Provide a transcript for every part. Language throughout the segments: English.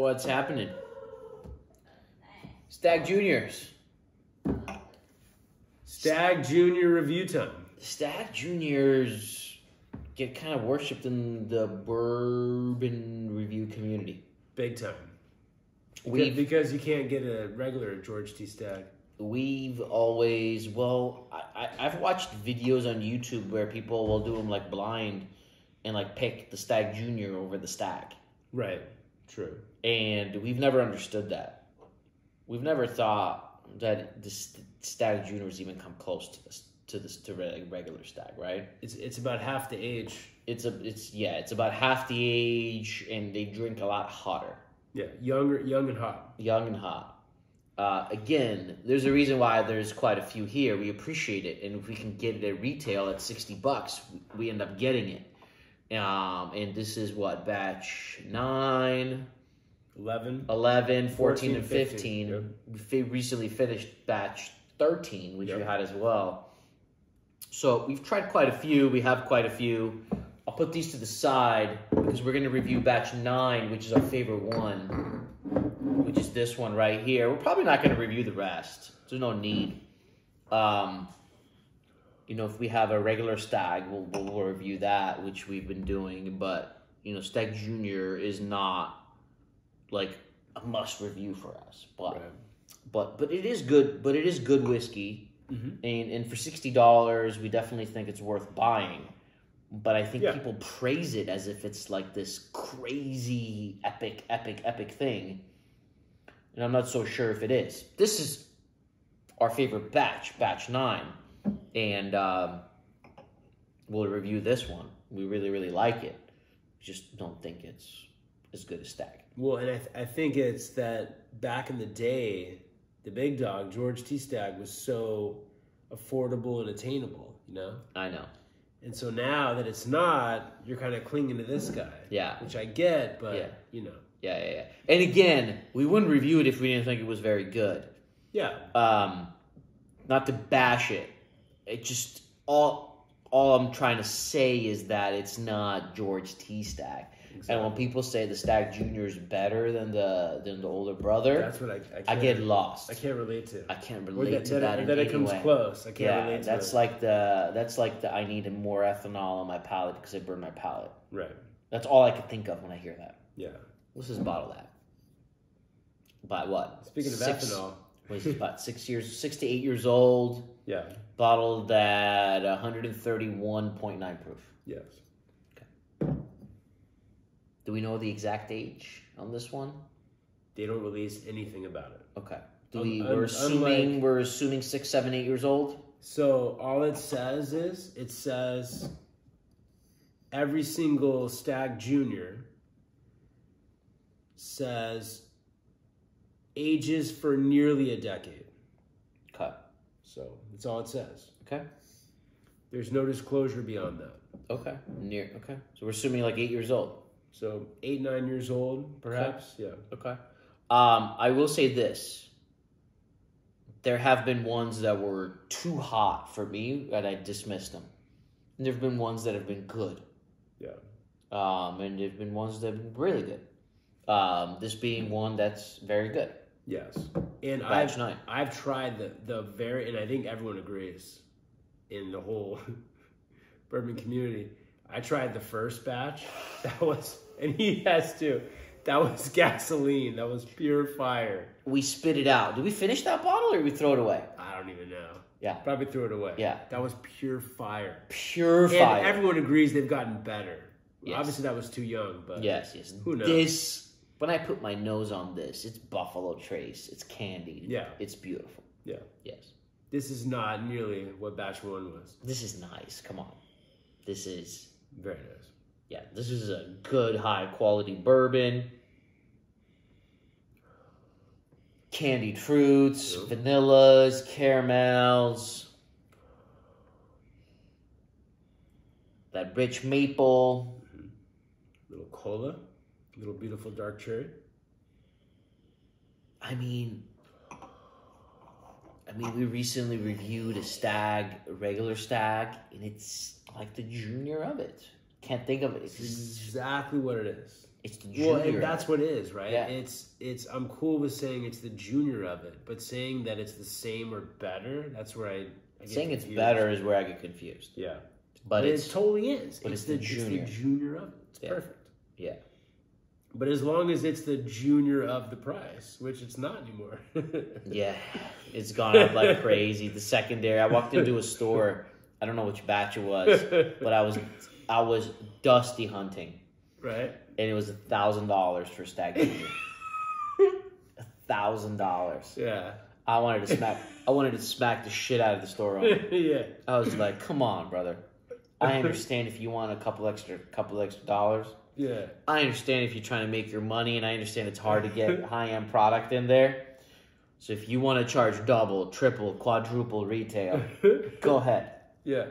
What's happening? Stagg Juniors. Stagg Jr. review time. Stagg Juniors get kind of worshipped in the bourbon review community. Big time. Because you can't get a regular George T. Stagg. We've always, I've watched videos on YouTube where people will do them like blind and like pick the Stagg Jr. over the Stagg. Right. True. And we've never understood that. We've never thought that the Stagg Juniors even come close to regular Stagg, right? It's about half the age. It's about half the age, and they drink a lot hotter. Yeah, young and hot. Young and hot. Again, there's a reason why there's quite a few here. We appreciate it, and if we can get it at retail at $60, we end up getting it. And this is what, batch 9, 11, 14, and 15. Yep. We recently finished batch 13, which we had as well. So we've tried quite a few. We have quite a few. I'll put these to the side because we're going to review batch 9, which is our favorite one, which is this one right here. We're probably not going to review the rest. There's no need. If we have a regular Stagg, we'll review that, which we've been doing. But, Stagg Jr. is not like a must review for us. But it is good. But it is good whiskey. Mm-hmm. And for $60, we definitely think it's worth buying. But I think people praise it as if it's like this crazy, epic thing. And I'm not so sure if it is. This is our favorite batch 9. And we'll review this one. We really, really like it. We just don't think it's as good as Stagg. Well, and I think it's that back in the day, the big dog, George T. Stagg, was so affordable and attainable, I know. And so now that it's not, you're kind of clinging to this guy. Yeah. Which I get, but, Yeah. And again, we wouldn't review it if we didn't think it was very good. Yeah. Not to bash it. It just, all I'm trying to say is that it's not George T. Stagg. Exactly. And when people say the Stagg Jr. is better than the older brother, that's what I get lost. I can't relate to. I can't relate to that in that any it comes way. close. I can't relate to that's it. like the I need more ethanol on my palate because I burn my palate. Right. That's all I could think of when I hear that. Yeah. What's this bottle at? By what? Speaking of ethanol. What is this, about 6 to 8 years old? Yeah. Bottled at 131.9 proof. Yes. Okay. Do we know the exact age on this one? They don't release anything about it. Okay. We're assuming 6, 7, 8 years old? So all it says every single Stagg Jr. says ages for nearly a decade. Okay. So that's all it says. Okay. There's no disclosure beyond that. Okay. Okay. So we're assuming like 8 years old. So 8, 9 years old, perhaps. Okay. Yeah. Okay. I will say this. There have been ones that were too hot for me, and I dismissed them. And there have been ones that have been good. Yeah. And there have been ones that have been really good. This being one that's very good. Yes. And I've tried the very, and I think everyone agrees in the whole bourbon community. I tried the first batch. And he has too. That was gasoline. That was pure fire. We spit it out. Did we finish that bottle or did we throw it away? I don't even know. Yeah. Probably threw it away. Yeah. That was pure fire. Pure fire. And everyone agrees they've gotten better. Yes. Obviously that was too young, but yes. Who knows? When I put my nose on this, it's Buffalo Trace. It's candied. Yeah. It's beautiful. Yeah. Yes. This is not nearly what batch 1 was. This is nice. Come on. This is very nice. Yeah, this is a good, high-quality bourbon. Candied fruits, vanillas, caramels. That rich maple. Mm-hmm. Little cola. Little beautiful dark cherry. I mean, we recently reviewed a regular Stagg, and it's like the junior of it. Can't think of it. It's exactly what it is. It's the junior. Well, and that's what it is, right? Yeah. It's. I'm cool with saying it's the junior of it, but saying that it's the same or better, that's where I get saying confused. it's better is where I get confused. Yeah, but it totally is. But it's the junior. It's the junior of it. It's perfect. Yeah. But as long as it's the junior of the price, which it's not anymore. Yeah, it's gone up like crazy. The secondary. I walked into a store. I don't know which batch it was, but I was dusty hunting. Right. And it was $1,000 for Stagg Jr. $1,000. Yeah. I wanted to smack the shit out of the store owner. Yeah. I was like, come on, brother. I understand if you want a couple extra dollars. Yeah. I understand if you're trying to make your money, and I understand it's hard to get high-end product in there. So if you want to charge double, triple, quadruple retail, go ahead. Yeah.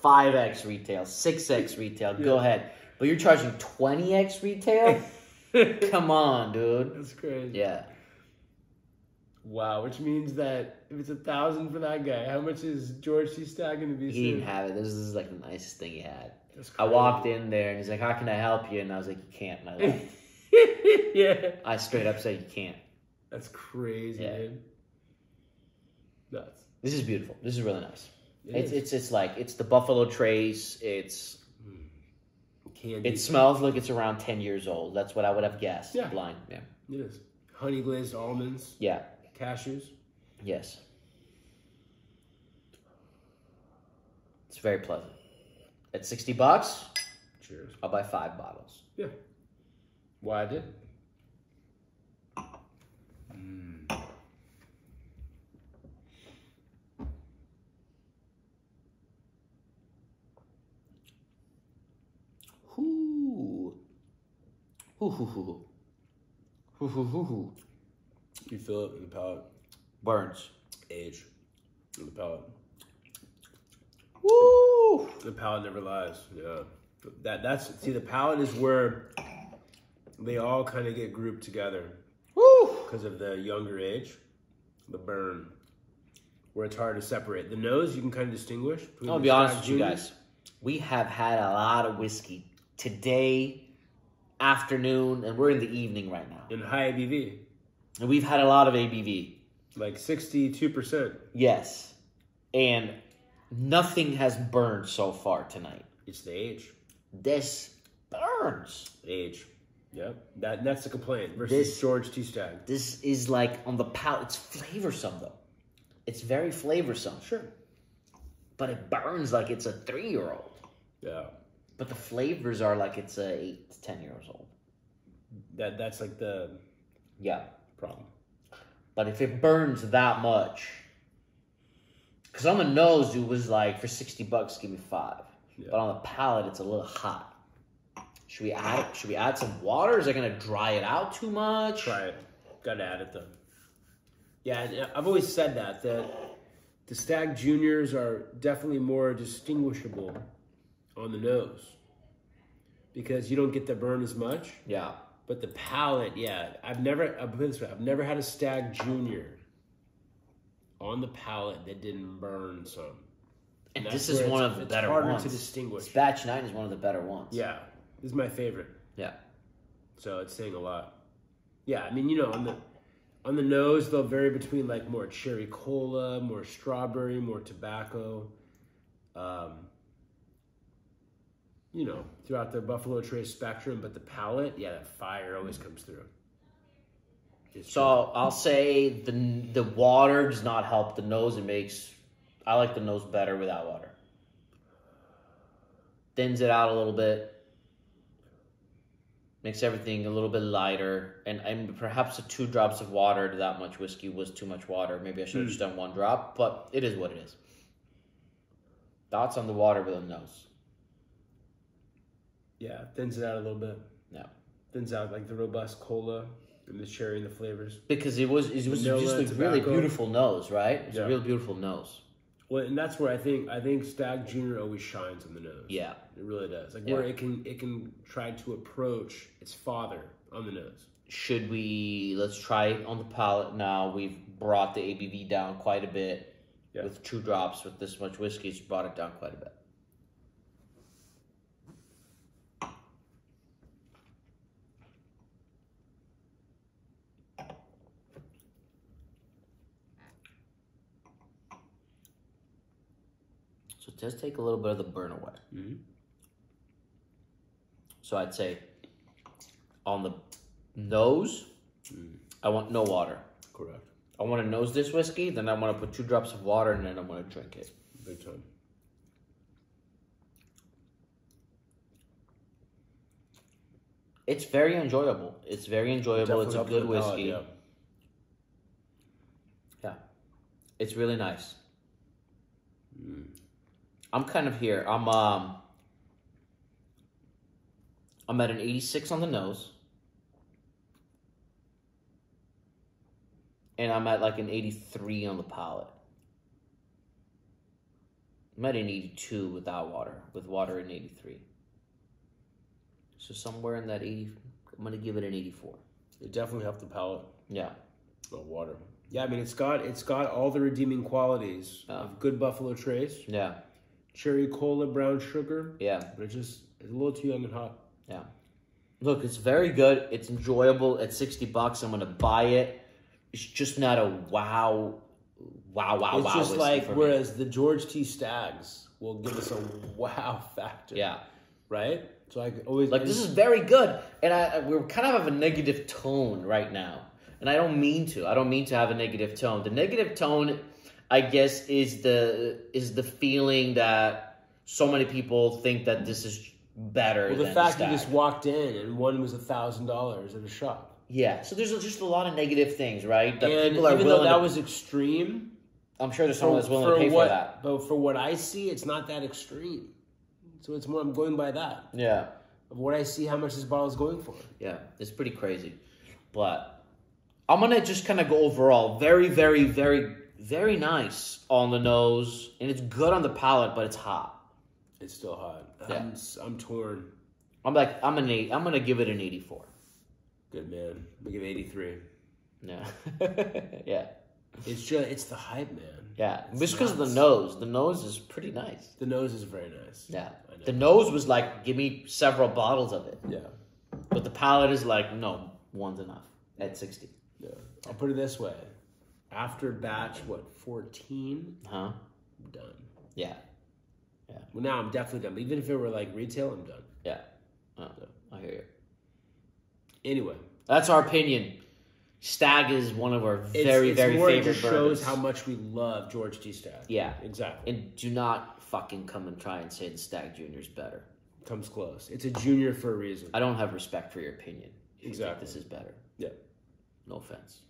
5x retail, 6x retail, go ahead. But you're charging 20x retail? Come on, dude. That's crazy. Yeah. Wow, which means that if it's $1,000 for that guy, how much is George C. Stagg going to be? He didn't have it. This is like the nicest thing he had. That's crazy. I walked in there and he's like, "How can I help you?" And I was like, "You can't." And I left. Yeah. I straight up said, "You can't." That's crazy, man. Nuts. This is beautiful. This is really nice. It's like it's the Buffalo Trace. candy. It smells like it's around 10 years old. That's what I would have guessed. Yeah. Blind. Yeah. It is. Honey glazed almonds. Yeah. Cashews. Yes. It's very pleasant. At $60, Cheers. I'll buy 5 bottles. Yeah. Why I did. Hoo. Hoo hoo hoo. Hoo hoo hoo hoo. You feel it in the palate. Burns. Age. In the palate. Woo! The palate never lies. Yeah. That's the palate is where they all kind of get grouped together. Woo! Because of the younger age, the burn, where it's hard to separate. The nose, you can kind of distinguish. I'll be honest with you guys. We have had a lot of whiskey today, afternoon, and we're in the evening right now. In high ABV. And we've had a lot of ABV. Like 62%. Yes. And nothing has burned so far tonight. It's the age. This burns. Age. Yep. That's the complaint versus George T. Stagg. This is like on the palate. It's flavorsome, though. It's very flavorsome. Sure. But it burns like it's a 3-year-old. Yeah. But the flavors are like it's a 8 to 10 years old. That's like the problem. But if it burns that much, because on the nose it was like for $60, give me 5. Yeah. But on the palate, it's a little hot. Should we add some water? Is it gonna dry it out too much? Try it. Gotta add it though. Yeah, I've always said that the Stagg Juniors are definitely more distinguishable on the nose because you don't get the burn as much. Yeah. But the palate, I'll put it this way, I've never had a Stagg Junior on the palate that didn't burn some. And this is one of the better ones. It's harder to distinguish. Batch 9 is one of the better ones. Yeah. This is my favorite. Yeah. So it's saying a lot. Yeah, I mean, you know, on the nose, they'll vary between like more cherry cola, more strawberry, more tobacco. You know, throughout the Buffalo Trace spectrum, but the palate, that fire always comes through. So I'll say the water does not help the nose. I like the nose better without water. Thins it out a little bit. Makes everything a little bit lighter. And perhaps the 2 drops of water to that much whiskey was too much water. Maybe I should have just done 1 drop, but it is what it is. Thoughts on the water with the nose? Yeah, thins it out a little bit. Yeah. Thins out like the robust cola and the cherry and the flavors. Because it was just a really beautiful nose, right? It's a real beautiful nose. Well, and that's where I think Stagg Jr. always shines on the nose. Yeah. It really does. Like where it can try to approach its father on the nose. Let's try it on the palate now. We've brought the ABV down quite a bit. Yeah. With 2 drops with this much whiskey, it's brought it down quite a bit. So it does take a little bit of the burn away. Mm-hmm. So I'd say on the nose, I want no water. Correct. I want to nose this whiskey, then I want to put 2 drops of water, and then I'm going to drink it. Big time. It's very enjoyable. It's very enjoyable. It's a good whiskey. Palate, yeah. It's really nice. I'm kind of here. I'm at an 86 on the nose. And I'm at like an 83 on the palate. I'm at an 82 without water. With water, an 83. So somewhere in that 80, I'm going to give it an 84. It definitely helped the palate. Yeah. Oh, water. Yeah, I mean, it's got all the redeeming qualities of good Buffalo Trace. Yeah. Cherry cola, brown sugar. Yeah. But it's a little too young and hot. Yeah. Look, it's very good. It's enjoyable. At $60, I'm going to buy it. It's just not a wow. It's just like, whereas the George T. Staggs will give us a wow factor. Yeah. Right? So I always... Like, this is very good. And we're kind of have a negative tone right now. And I don't mean to. I don't mean to have a negative tone. The negative tone, I guess, is the feeling that so many people think that this is better than the fact Stagg. you just walked in and one was $1,000 at a shop. Yeah, so there's just a lot of negative things, right? That and people are even though that was extreme, I'm sure there's someone that's willing to pay for that. But for what I see, it's not that extreme. So it's more, I'm going by that. Yeah. Of what I see, how much this bottle is going for. Yeah, it's pretty crazy. But I'm going to just kind of go overall. Very, very, very, very nice on the nose. And it's good on the palate, but it's hot. It's still hot. Yeah. I'm torn. I'm going to give it an 84. Good man. I'm going to give it 83. Yeah. Yeah. It's the hype, man. Yeah. Just because of the nose. The nose is pretty nice. The nose is very nice. Yeah. The nose was like, give me several bottles of it. Yeah. But the palate is like, no, one's enough at 60. Yeah. I'll put it this way. After batch, 14? Huh? I'm done. Yeah. Yeah. Well, now I'm definitely done. Even if it were like retail, I'm done. Yeah. I hear you. Anyway. That's our opinion. Stagg is one of our very favorite bourbons. It shows how much we love George T. Stagg. Yeah. Exactly. And do not fucking come and try and say the Stagg Jr. is better. Comes close. It's a junior for a reason. I don't have respect for your opinion. Exactly. This is better. Yeah. No offense.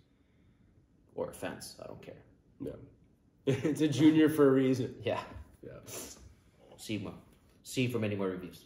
Or offense. I don't care. No. It's a junior for a reason. Yeah. Yeah. See you for many more reviews.